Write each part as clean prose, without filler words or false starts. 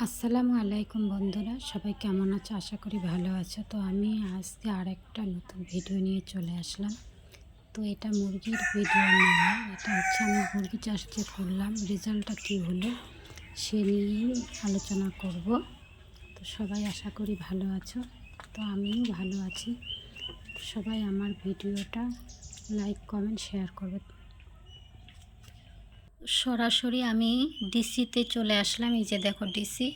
আসসালামু আলাইকুম বন্ধুরা, সবাই কেমন আছো? আশা করি ভালো আছো। তো আমি আজকে আরেকটা নতুন ভিডিও নিয়ে চলে আসলাম। তো এটা মুরগির ভিডিও নয়, এটা হচ্ছে আমি মুরগি চাষ যে করলাম রেজাল্টটা কী হলো সে নিয়েই আলোচনা করব। তো সবাই আশা করি ভালো আছো। তো আমিও ভালো আছি। সবাই আমার ভিডিওটা লাইক কমেন্ট শেয়ার করবে। সরাসরি আমি ডিসিতে চলে আসলাম। এই যে দেখো ডিসি।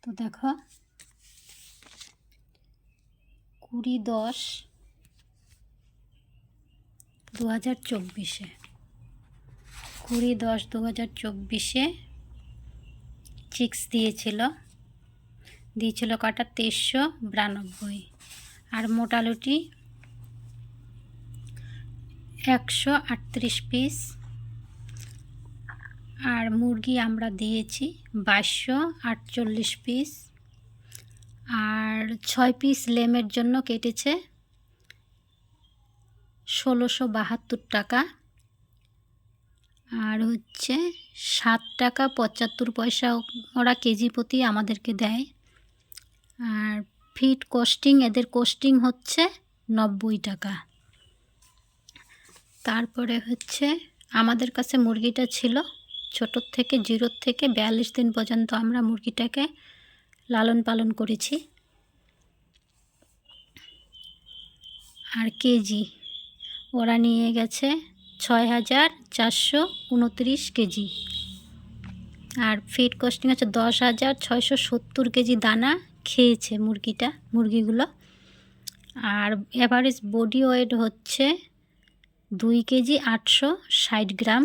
তো দেখো 20/10/2024 20/10/2024 চিক্স দিয়েছিল কাটা 2392, আর মোটামুটি 138 পিস। আর মুরগি আমরা দিয়েছি 2248 পিস। আর 6 পিস লেমের জন্য কেটেছে 1672 টাকা। আর হচ্ছে 7 টাকা 75 পয়সা ওরা কেজি প্রতি আমাদেরকে দেয়। আর ফিড কস্টিং, এদের কস্টিং হচ্ছে 90 টাকা। তারপরে হচ্ছে আমাদের কাছে মুরগিটা ছিল ছোটোর থেকে 0 থেকে 42 দিন পর্যন্ত আমরা মুরগিটাকে লালন পালন করেছি। আর কেজি ওরা নিয়ে গেছে 6429 কেজি। আর ফিড কস্টিং হচ্ছে 10,670 কেজি দানা খেয়েছে মুরগিগুলো। আর এভারেজ বডি ওয়েট হচ্ছে 2 কেজি 860 গ্রাম।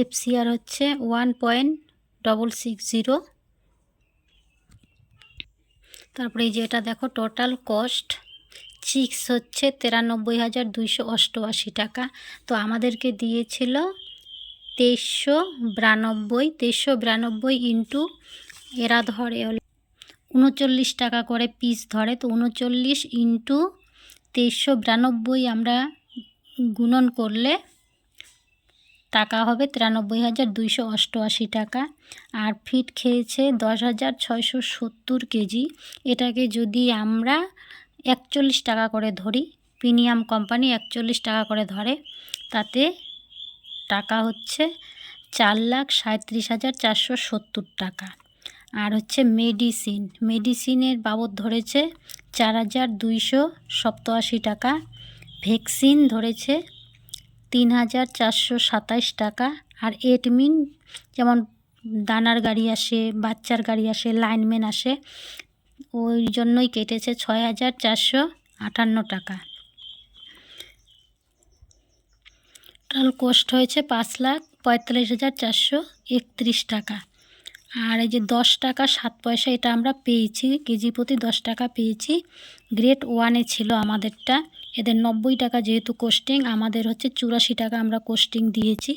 FCR হচ্ছে 1.660। তারপরে এই যে এটা দেখো টোটাল কস্ট চিক্স হচ্ছে 93,288 টাকা। তো আমাদেরকে দিয়েছিল 2392 ইন্টু এরা ধরে 39 টাকা করে পিস ধরে। তো 39 ইন্টু 2392 আমরা গুণন করলে টাকা হবে 93,288 টাকা। আর ফিড খেয়েছে 10,670 কেজি। এটাকে যদি আমরা 41 টাকা করে ধরি, প্রিমিয়াম কোম্পানি 41 টাকা করে ধরে, তাতে টাকা হচ্ছে 4,37,470 টাকা। আর হচ্ছে মেডিসিনের বাবদ ধরেছে 4,287 টাকা। ভ্যাকসিন ধরেছে 3,427 টাকা। আর এডমিন যেমন দানার গাড়ি আসে, বাচ্চার গাড়ি আসে, লাইনম্যান আসে, ওই জন্যই কেটেছে 6,458 টাকা। টোটাল কস্ট হয়েছে 5,45,431 টাকা। আর এই যে 10 টাকা 7 পয়সা এটা আমরা পেয়েছি, কেজি প্রতি 10 টাকা পেয়েছি। গ্রেড 1-এ ছিল আমাদেরটা। এদের 90 টাকা যেহেতু কোস্টিং, আমাদের হচ্ছে 84 টাকা আমরা কোস্টিং দিয়েছি।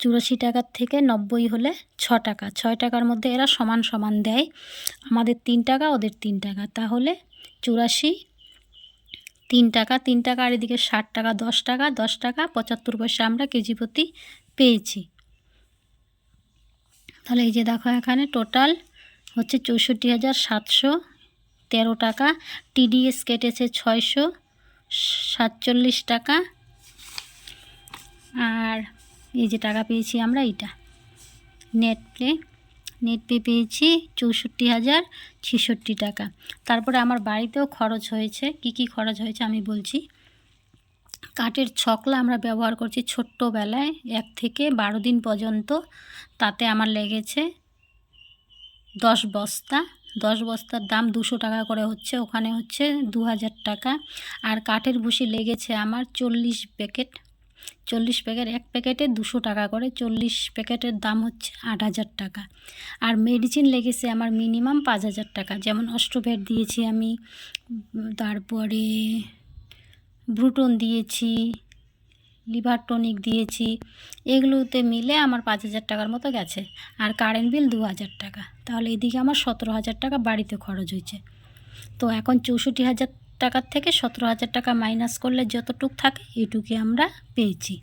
84 টাকার থেকে 90 হলে 6 টাকা। 6 টাকার মধ্যে এরা সমান সমান দেয়, আমাদের 3 টাকা ওদের 3 টাকা, তাহলে 84 3 টাকা 3 টাকা। আর এদিকে 60 টাকা 10 টাকা 10 টাকা 75 পয়সা আমরা কেজি প্রতি পেয়েছি। তাহলে এই যে দেখো এখানে টোটাল হচ্ছে 64,713 টাকা। TDS কেটেছে 647 টাকা। আর এই যে টাকা পেয়েছি আমরা, এইটা নেট পে পেয়েছি 64,066 টাকা। তারপরে আমার বাড়িতেও খরচ হয়েছে। কি খরচ হয়েছে আমি বলছি। কাঠের ছকলা আমরা ব্যবহার করছি ছোট্টবেলায় 1 থেকে 12 দিন পর্যন্ত। তাতে আমার লেগেছে 10 বস্তা। 10 বস্তার দাম 200 টাকা করে হচ্ছে, ওখানে হচ্ছে 2000 টাকা। আর কাঠের ভুসি লেগেছে আমার 40 প্যাকেট। 40 প্যাকেট, এক প্যাকেটে 200 টাকা করে, 40 প্যাকেটের দাম হচ্ছে 8,000 টাকা। আর মেডিসিন লেগেছে আমার মিনিমাম 5,000 টাকা। যেমন অস্ট্রোভেট দিয়েছি আমি, তারপরে ব্রুটন দিয়েছি, লিভার টনিক দিয়েছি, এগুলোতে মিলে আমার 5,000 টাকার মতো গেছে। আর কারেন্ট বিল 2,000 টাকা। তাহলে এদিকে আমার 17,000 টাকা বাড়িতে খরচ হয়েছে। তো এখন 64,000 টাকার থেকে 17,000 টাকা মাইনাস করলে যতটুক থাকে এটুকুই আমরা পেয়েছি।